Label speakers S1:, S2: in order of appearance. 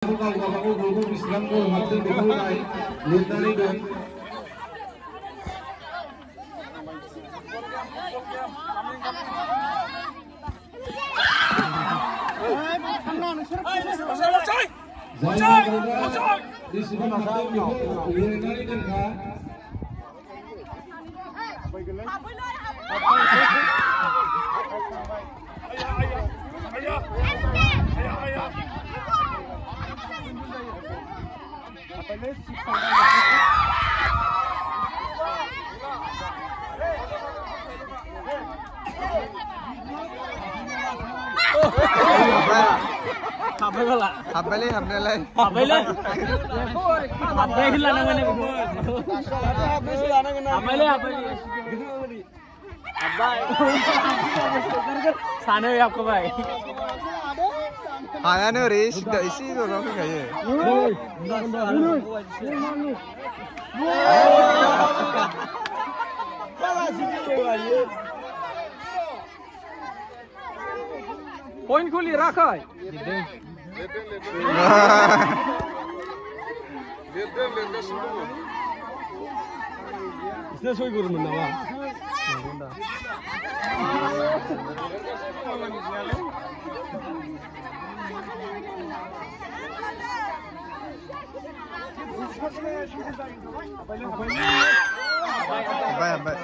S1: गावबागाव बयबो बेसेबां गल हाबदों बेखौ लिरनानै दोन। बेसेबां हाबदों बेखौ लिरनानै दोनखा।
S2: Hayane ori sudah isi dorong kayak. Poin kuli rakai. इसने सोई करूँ मन्ना वाह बाय बाय